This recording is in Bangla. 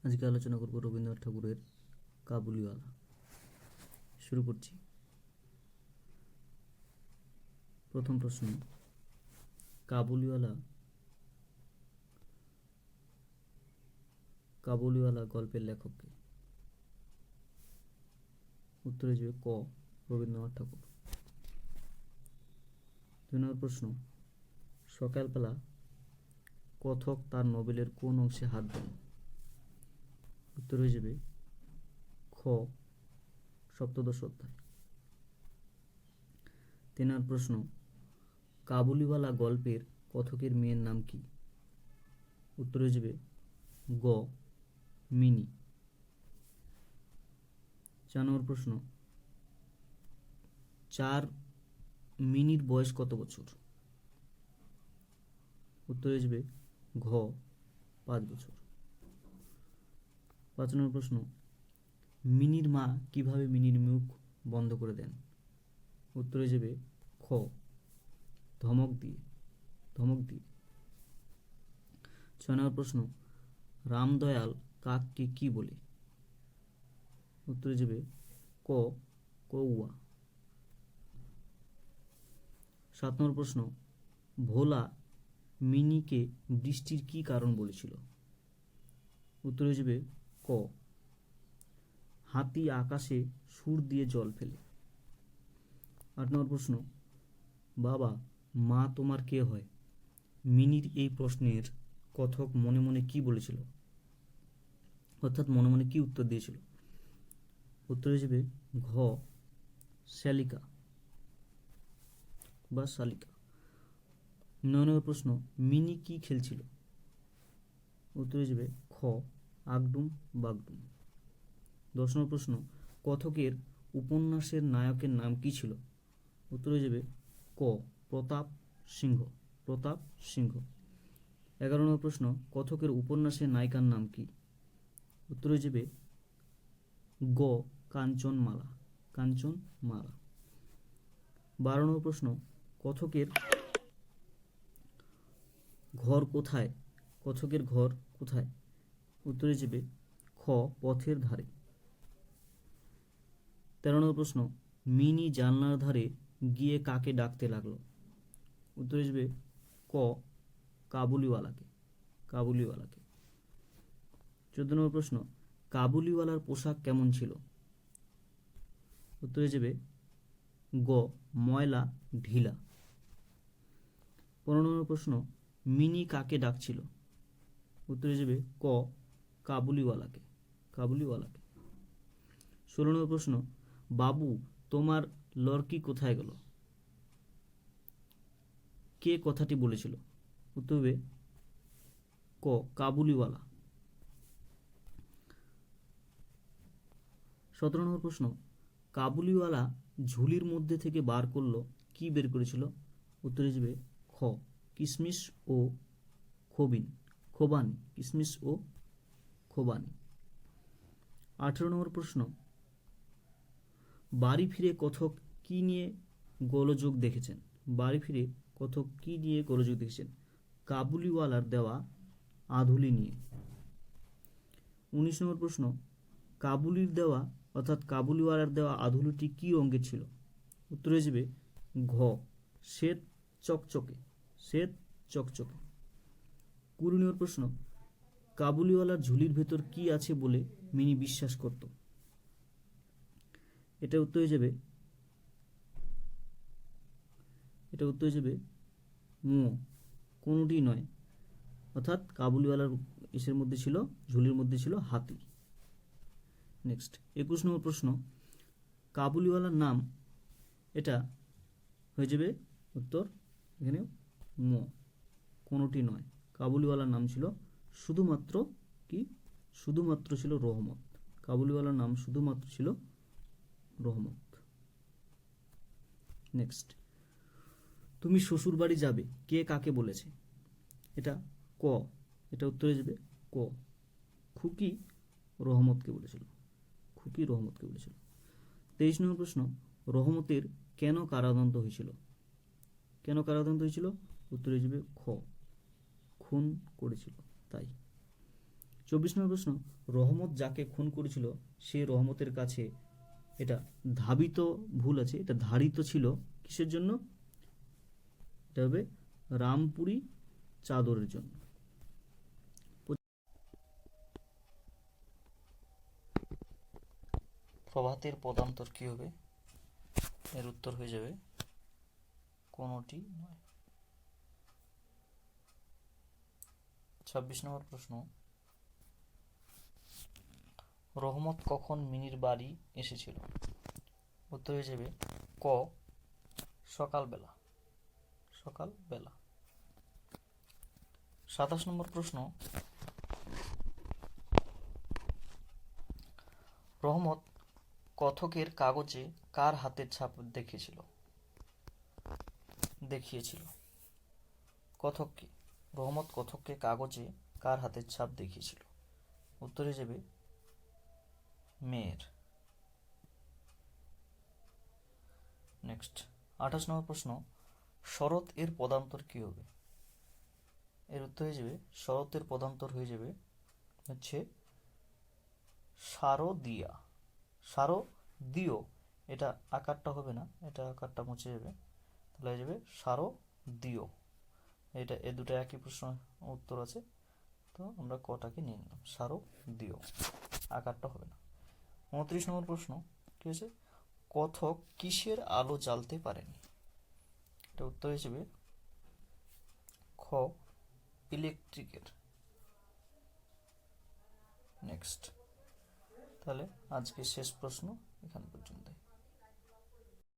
আজকে আলোচনা করব রবীন্দ্রনাথ ঠাকুরের কাবুলিওয়ালা। শুরু করছি। প্রথম প্রশ্ন, কাবুলিওয়ালা গল্পের লেখক কে? উত্তর হয়ে যাবে ক, রবীন্দ্রনাথ ঠাকুর। 2 নম্বর প্রশ্ন, সকালবেলা কথক তার নোবেলের কোন অংশে হাত দেন? উত্তর হয়ে যাবে খ, সপ্তদশ অধ্যায়। 3 নম্বর প্রশ্ন, কাবুলিওয়ালা গল্পের কথকের মেয়ের নাম কি? উত্তর হয়ে যাবে গ, মিনি। 4 নম্বর প্রশ্ন, 4 মিনির বয়স কত বছর? উত্তর হয়ে যাবে ঘ, 5 বছর। 5 নম্বর প্রশ্ন, মিনির মা কিভাবে মিনির মুখ বন্ধ করে দেন? উত্তর হয়ে যাবে খ, ধমক দিয়ে। 6 নম্বর প্রশ্ন, রামদয়াল কাককে কি বলে? উত্তর হয়ে যাবে ক, কৌয়া। 7 নম্বর প্রশ্ন, ভোলা মিনিকে বৃষ্টির কি কারণ বলেছিল? উত্তর হয়ে যাবে ক, হাতি আকাশে সুর দিয়ে জল ফেলে। 8 নম্বর প্রশ্ন, বাবা মা তোমার কে হয়? মিনির এই প্রশ্নের কথক মনে মনে কি বলেছিল, অর্থাৎ মনে মনে কি উত্তর দিয়েছিল? উত্তর হয়ে যাবে ঘ, শালিকা বা শালিকা। 9 নম্বর প্রশ্ন, মিনি কি খেলছিল? উত্তর হয়ে যাবে খ, আগডুম বাগডুম। 10 নম্বর প্রশ্ন, কথকের উপন্যাসের নায়কের নাম কি ছিল? উত্তর হয়ে যাবে ক, প্রতাপ সিংহ। 11 নম্বর প্রশ্ন, কথকের উপন্যাসের নায়িকার নাম কি? উত্তর হয়ে যাবে গ, কাঞ্চনমালা। 12 নম্বর প্রশ্ন, কথকের ঘর কোথায়? উত্তর হয়ে যাবে খ, পথের ধারে। 13 নম্বর প্রশ্ন, মিনি জানলার ধারে গিয়ে কাকে ডাকতে লাগলো? উত্তর হয়ে যাবে ক, কাবুলিওয়ালাকে। 14 নম্বর প্রশ্ন, কাবুলিওয়ালার পোশাক কেমন ছিল? উত্তর হয়ে যাবে গ, ময়লা ঢিলা। 15 নম্বর প্রশ্ন, মিনি কাকে ডাকছিল? উত্তর হয়ে যাবে ক, কাবুলিওয়ালাকে। 16 নম্বর প্রশ্ন, বাবু তোমার লড়কি কোথায় গেল? কে কথাটি বলেছিল? উত্তর হবে ক, কাবুলিওয়ালা। 17 নম্বর প্রশ্ন, কাবুলিওয়ালা ঝুলির মধ্যে থেকে বার করলো কি বের করেছিল? উত্তর হয়ে যাবে খ, কিশমিশ ও খোবানি। 18 নম্বর প্রশ্ন, বাড়ি ফিরে কথক কি নিয়ে গোলযোগ দেখেছেন? কাবুলিওয়ালার দেওয়া আধুলি নিয়ে। 19 নম্বর প্রশ্ন, কাবুলিওয়ালার দেওয়া আধুলিটি কি রঙের ছিল? উত্তর হয়ে যাবে ঘ, শ্বেত চকচকে। 20 নম্বর প্রশ্ন, কাবুলিওয়ালার ঝুলির ভেতর কি আছে বলে মিনি বিশ্বাস করত? এটা উত্তর হয়ে যাবে ম, কোনটি নয়, অর্থাৎ কাবুলিওয়ালার ঝুলির মধ্যে ছিল হাতি। নেক্সট 21 নম্বর প্রশ্ন, কাবুলিওয়ালার নাম, এটা হয়ে যাবে উত্তর এখানে ম, কোনটি নয়। কাবুলিওয়ালার নাম ছিল শুধুমাত্র ছিল রহমত। কাবুলিওয়ালার নাম শুধুমাত্র ছিল রহমত। নেক্সট, তুমি শ্বশুর বাড়ি যাবে কে কাকে বলেছে? এটা উত্তর হয়ে যাবে ক, খুকি রহমতকে বলেছিল। 23 নম্বর প্রশ্ন, রহমতের কেন কারাদণ্ড হয়েছিল? উত্তর হয়ে যাবে খ, খুন করেছিল তাই। 24 নম্বর প্রশ্ন, রহমত যাকে খুন করেছিল সে রহমতের কাছে, এটা ধাবিত, ভুল আছে, এটা ধারিত ছিল কিসের জন্য? এটা হবে রামপুরি চাদরের জন্য। প্রভাতের পদান্তর কি হবে? এর উত্তর হয়ে যাবে কোনোটি নয়। 26 নম্বর প্রশ্ন, রহমত কখন মিনির বাড়ি এসেছিল? উত্তর হয়ে যাবে ক, সকালবেলা। সকালবেলা। 27 নম্বর প্রশ্ন, রহমত কথকের কাগজে কার হাতের ছাপ দেখিয়েছিল? কথককে, রহমত কথককে কাগজে কার হাতের ছাপ দেখিয়েছিল? উত্তর হয়ে যাবে মেয়ের। নেক্সট 28 নম্বর প্রশ্ন, শরৎ এর পদান্তর কি হবে? এর উত্তর হয়ে যাবে, শরতের পদান্তর হয়ে যাবে হচ্ছে শারদিয়া। শারদীয়, এটা আকারটা হবে না, এটা আকারটা মুছে যাবে, তাহলে হয়ে যাবে শারদীয়। এটা এ দুটো একই প্রশ্ন উত্তর আছে, তো আমরা কটাকে নিয়ে নিলাম, শারদীয়, আকারটা হবে না। 29 নম্বর প্রশ্ন, ঠিক আছে, কথক কিসের আলো জ্বালতে পারেনি? এটা উত্তর হিসেবে খ, ইলেকট্রিকের। নেক্সট, তাহলে আজকে শেষ প্রশ্ন এখান পর্যন্ত।